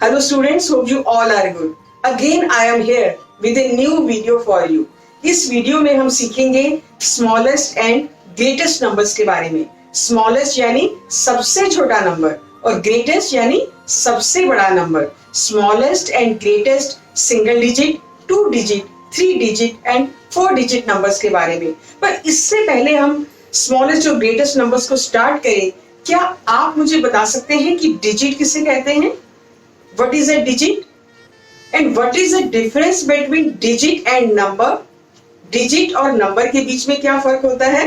Hello students, hope you all are good. Again I am here with a new video for you. इस video में हम सीखेंगे smallest and greatest numbers के बारे में. Smallest यानी सबसे छोटा नंबर और ग्रेटेस्ट यानी सबसे बड़ा number. Smallest and greatest single digit, 2 digit, 3 digit and 4 digit numbers के बारे में. पर इससे पहले हम स्मॉलेस्ट और ग्रेटेस्ट नंबर्स को स्टार्ट करें, क्या आप मुझे बता सकते हैं कि डिजिट किसे कहते हैं? What is a digit? And what is the difference between digit and number? Digit और नंबर के बीच में क्या फर्क होता है?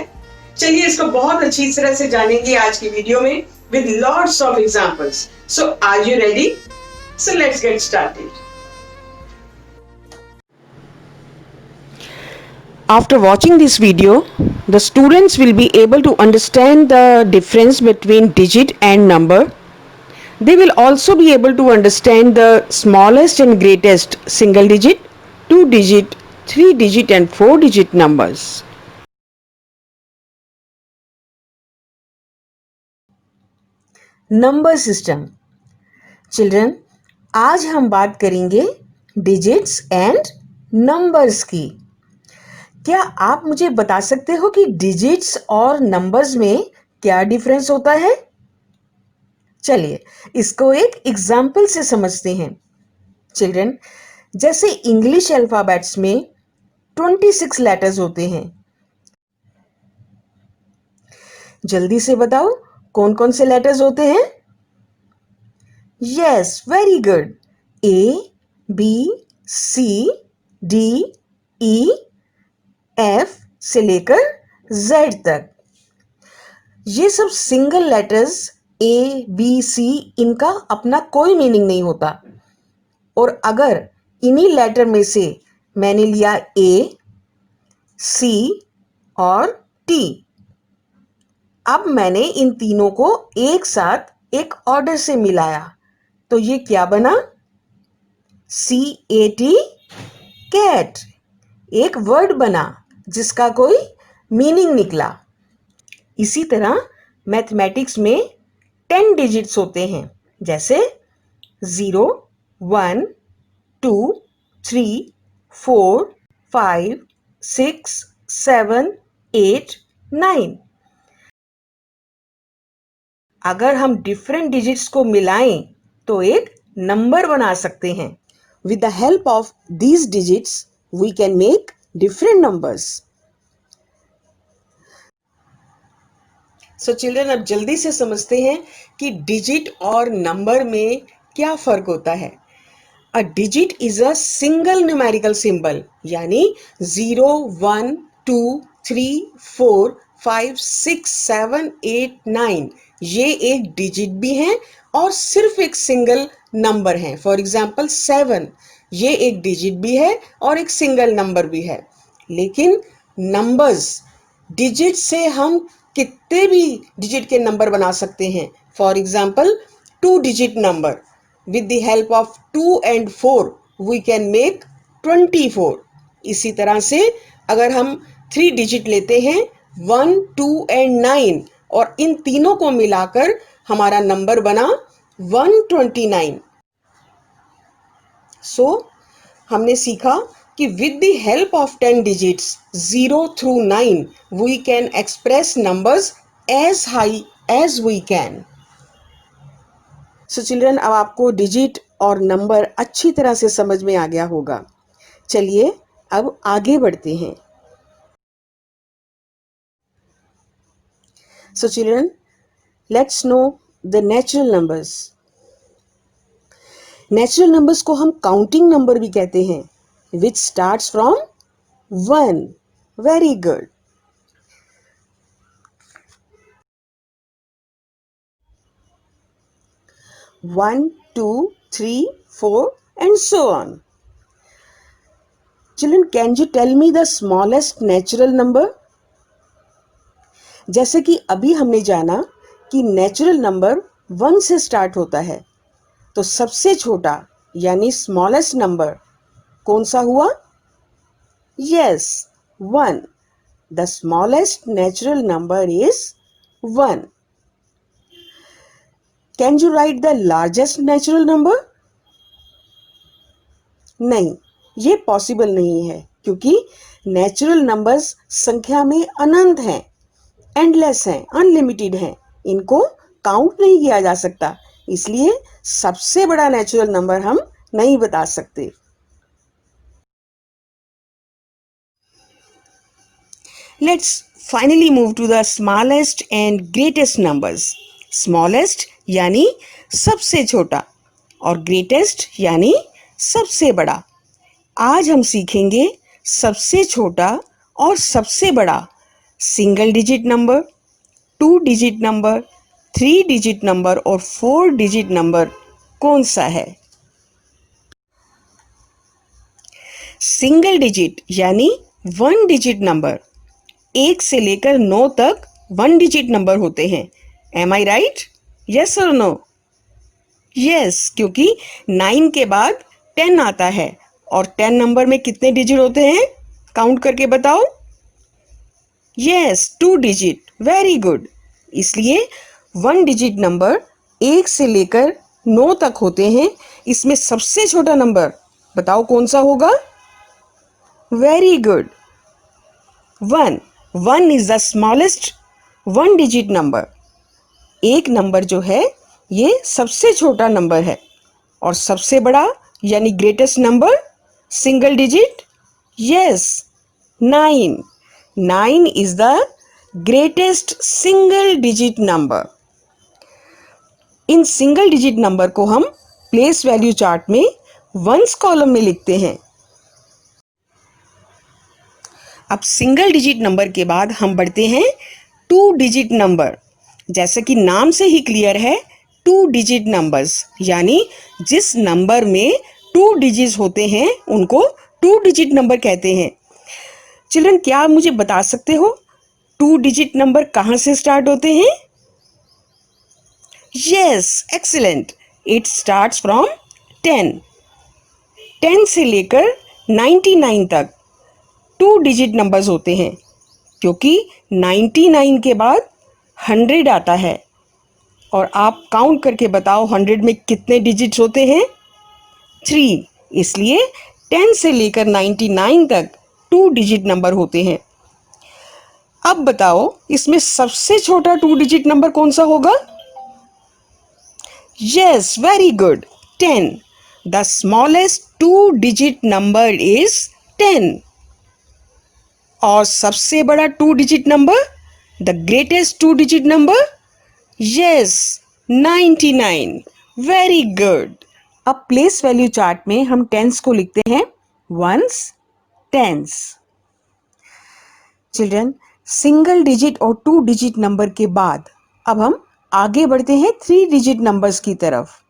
चलिए इसको बहुत अच्छी तरह से जानेंगे आज की वीडियो में with lots of examples. So are you ready? So let's get started. After watching this video, the students will be able to understand the difference between digit and number. They will also be able to understand the smallest and greatest single digit, 2 digit, 3 digit and 4 digit numbers. Number system. Children, आज हम बात करेंगे digits and numbers की. क्या आप मुझे बता सकते हो कि digits और numbers में क्या difference होता है? चलिए इसको एक एग्जाम्पल से समझते हैं. चिल्ड्रन, जैसे इंग्लिश अल्फाबेट्स में 26 लेटर्स होते हैं. जल्दी से बताओ कौन कौन से लेटर्स होते हैं? Yes, very good. A, B, C, D, E, F से लेकर जेड तक. ये सब single letters A, B, C, इनका अपना कोई मीनिंग नहीं होता. और अगर इन्हीं लेटर में से मैंने लिया ए, सी और टी, अब मैंने इन तीनों को एक साथ एक ऑर्डर से मिलाया, तो ये क्या बना? CAT, cat. एक वर्ड बना जिसका कोई मीनिंग निकला. इसी तरह मैथमेटिक्स में 10 डिजिट्स होते हैं, जैसे 0, 1, 2, 3, 4, 5, 6, 7, 8, 9. अगर हम डिफरेंट डिजिट्स को मिलाएं तो एक नंबर बना सकते हैं. With the help of these digits we can make different numbers. So children, अब जल्दी से समझते हैं कि डिजिट और नंबर में क्या फर्क होता है. A digit is a single numerical symbol, यानी 0, 1, 2, 3, 4, 5, 6, 7, 8, 9 ये एक डिजिट भी है और सिर्फ एक सिंगल नंबर है. फॉर एग्जाम्पल 7 ये एक डिजिट भी है और एक सिंगल नंबर भी है. लेकिन नंबर्स, डिजिट से हम कितने भी डिजिट के नंबर बना सकते हैं. For example 2 digit number, with the help of 2 and 4 we can make 24. इसी तरह से अगर हम 3 डिजिट लेते हैं 1, 2 and 9 और इन तीनों को मिलाकर हमारा नंबर बना 129. सो हमने सीखा कि with the help of 10 digits 0 through 9 we can express numbers as high as we can. So children, अब आपको डिजिट और नंबर अच्छी तरह से समझ में आ गया होगा. चलिए अब आगे बढ़ते हैं. So children, let's know the natural numbers. Natural numbers को हम काउंटिंग नंबर भी कहते हैं, विच starts from 1. Very good. One, 2, 3, 4 and so on. Children, can you tell me the smallest natural number? जैसे कि अभी हमने जाना कि नेचुरल नंबर 1 से स्टार्ट होता है, तो सबसे छोटा यानी स्मॉलेस्ट नंबर कौन सा हुआ? Yes, 1. The smallest natural number is 1. Can you write the largest natural number? नहीं, ये पॉसिबल नहीं है क्योंकि नेचुरल नंबर्स संख्या में अनंत हैं, एंडलेस हैं, अनलिमिटेड हैं। इनको काउंट नहीं किया जा सकता, इसलिए सबसे बड़ा नेचुरल नंबर हम नहीं बता सकते। Let's finally move to the smallest and greatest numbers. Smallest यानी सबसे छोटा और greatest यानी सबसे बड़ा। आज हम सीखेंगे सबसे छोटा और सबसे बड़ा single digit number, 2 digit number, 3 digit number और 4 डिजिट नंबर कौन सा है। सिंगल डिजिट यानी 1 डिजिट नंबर, 1 से लेकर 9 तक 1 डिजिट नंबर होते हैं। एम आई राइट? यस और नो? यस, क्योंकि 9 के बाद 10 आता है और 10 नंबर में कितने डिजिट होते हैं? काउंट करके बताओ। Yes, 2 digit. Very good. इसलिए 1 डिजिट नंबर 1 से लेकर 9 तक होते हैं। इसमें सबसे छोटा नंबर बताओ कौन सा होगा? Very good, 1। 1 is the smallest 1 digit number. एक नंबर जो है ये सबसे छोटा नंबर है और सबसे बड़ा यानी greatest number single digit. Yes, 9। 9 is the greatest single digit number. In single digit number को हम प्लेस वैल्यू चार्ट में वंस कॉलम में लिखते हैं। अब सिंगल डिजिट नंबर के बाद हम बढ़ते हैं 2 डिजिट नंबर। जैसे कि नाम से ही क्लियर है, 2 डिजिट नंबर्स यानी जिस नंबर में 2 डिजिट्स होते हैं उनको 2 डिजिट नंबर कहते हैं। चिल्ड्रन, क्या आप मुझे बता सकते हो 2 डिजिट नंबर कहाँ से स्टार्ट होते हैं? Yes, excellent. It starts from 10। 10 से लेकर 99 तक 2 डिजिट नंबर्स होते हैं क्योंकि 99 के बाद 100 आता है और आप काउंट करके बताओ 100 में कितने डिजिट्स होते हैं? 3। इसलिए 10 से लेकर 99 तक 2 डिजिट नंबर होते हैं। अब बताओ इसमें सबसे छोटा 2 डिजिट नंबर कौन सा होगा? Yes, very good, 10। The smallest 2 digit number is 10। और सबसे बड़ा 2 digit number, the greatest 2 digit number? Yes, 99। Very good. अब प्लेस वैल्यू चार्ट में हम टेंस को लिखते हैं ones, tens. Children, single digit और 2 डिजिट नंबर के बाद अब हम आगे बढ़ते हैं 3 डिजिट नंबर्स की तरफ।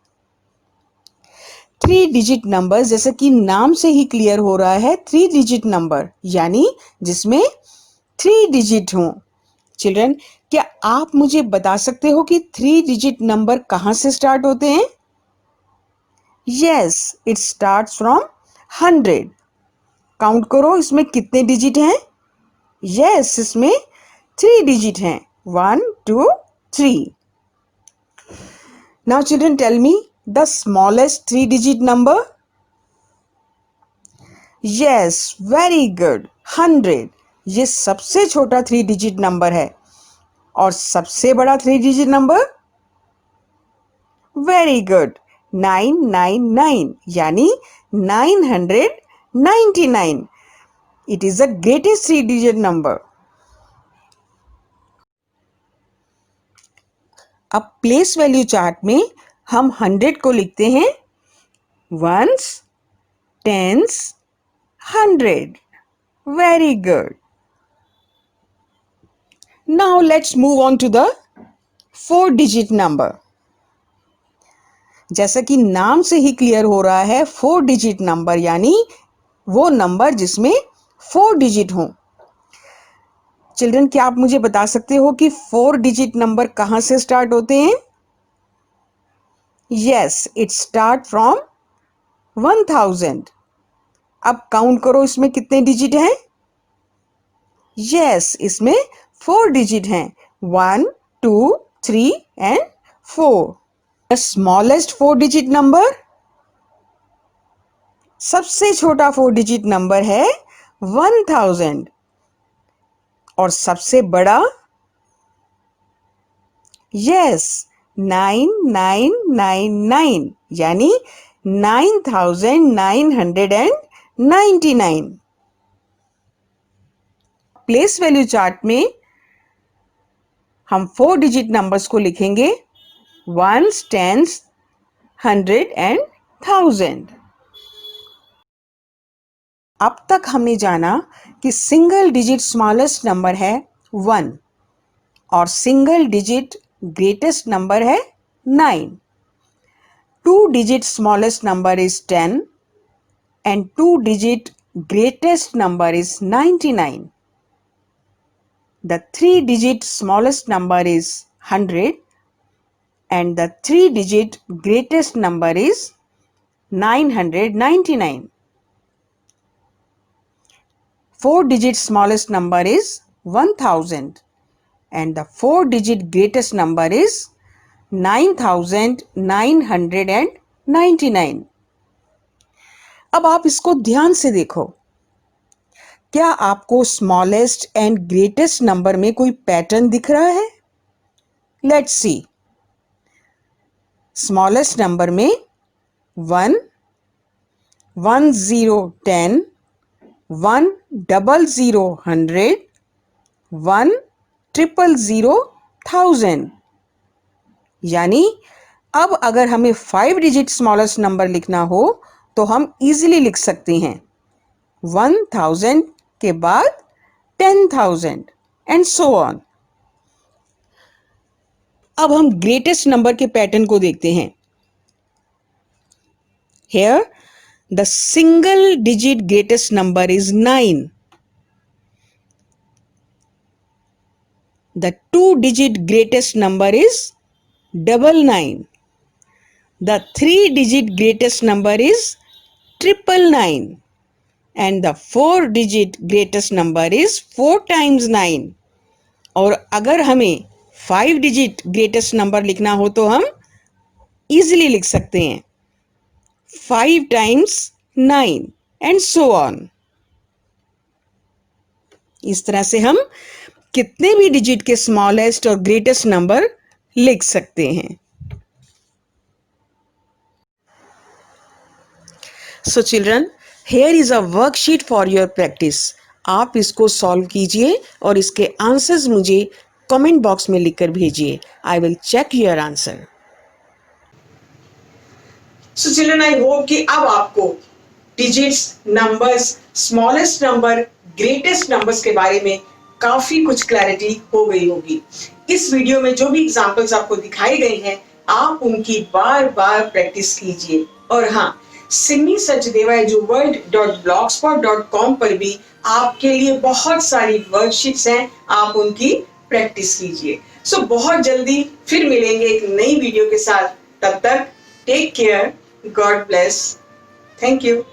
3 डिजिट नंबर जैसे कि नाम से ही क्लियर हो रहा है, 3 डिजिट नंबर यानी जिसमें 3 डिजिट हों। चिल्ड्रन, क्या आप मुझे बता सकते हो कि 3 डिजिट नंबर कहाँ से स्टार्ट होते हैं? Yes, it starts from 100। Count करो इसमें कितने डिजिट हैं? यस, इसमें 3 डिजिट हैं, 1 2 3। Now children, tell me the smallest 3 digit number? Yes, very good, 100। ये सबसे छोटा 3 डिजिट नंबर है और सबसे बड़ा 3 डिजिट नंबर? वेरी गुड, 999 यानी 999। It is the greatest 3 digit number. अब प्लेस वैल्यू चार्ट में हम 100 को लिखते हैं ones, tens, 100। Very good. Now let's move on to the 4 digit number. जैसा कि नाम से ही क्लियर हो रहा है, 4 डिजिट नंबर यानी वो नंबर जिसमें 4 डिजिट हों। चिल्ड्रन, क्या आप मुझे बता सकते हो कि 4 डिजिट नंबर कहाँ से स्टार्ट होते हैं? Yes, it start from 1000। अब काउंट करो इसमें कितने डिजिट हैं? यस, इसमें 4 डिजिट हैं, 1 2 3 and 4। The smallest 4 digit number? सबसे छोटा 4 डिजिट नंबर है 1000 और सबसे बड़ा यस 9999 यानी 9999। प्लेस वैल्यू चार्ट में हम 4 डिजिट नंबर्स को लिखेंगे वंस, टेंस, 100 एंड 1000। अब तक हमने जाना कि सिंगल डिजिट स्मॉलेस्ट नंबर है 1 और सिंगल डिजिट ग्रेटेस्ट नंबर है 9। 2 digit smallest number is 10 and 2 digit greatest number is 99. The 3 digit smallest number is 100 and the 3 digit greatest number is 999. 4 digit smallest number is 1000 and the 4 digit greatest number is 9999। अब आप इसको ध्यान से देखो, क्या आपको smallest and greatest number में कोई पैटर्न दिख रहा है? Let's see. स्मॉलेस्ट नंबर में 1, 1 0 10, 1 0 0 100, 1 0 0 1000। यानी अब अगर हमें 5 डिजिट स्मॉलेस्ट नंबर लिखना हो तो हम इजीली लिख सकते हैं 1000 के बाद 10,000 एंड सो ऑन। अब हम ग्रेटेस्ट नंबर के पैटर्न को देखते हैं। Here the single digit greatest number is 9. The 2 digit greatest number is 99. The 3 digit greatest number is 999 and the 4 digit greatest number is 4 times 9। और अगर हमें 5 डिजिट ग्रेटेस्ट नंबर लिखना हो तो हम इजीली लिख सकते हैं 5 times 9 एंड सो ऑन। इस तरह से हम कितने भी डिजिट के स्मॉलेस्ट और ग्रेटेस्ट नंबर लिख सकते हैं। So children, here is a worksheet for your practice. आप इसको सॉल्व कीजिए और इसके आंसर्स मुझे कमेंट बॉक्स में लिखकर भेजिए। I will check your answer. So children, I hope कि अब आपको digits, numbers, smallest number, greatest numbers के बारे में काफी कुछ क्लैरिटी हो गई होगी। इस वीडियो में जो भी एग्जांपल्स आपको दिखाई गई हैं, आप उनकी बार बार प्रैक्टिस कीजिए। और हाँ, सिमी सचदेवा eduworld.blogspot.com पर भी आपके लिए बहुत सारी वर्कशीट्स हैं, आप उनकी प्रैक्टिस कीजिए। सो बहुत जल्दी फिर मिलेंगे एक नई वीडियो के साथ। तब तक take care, God bless, thank you.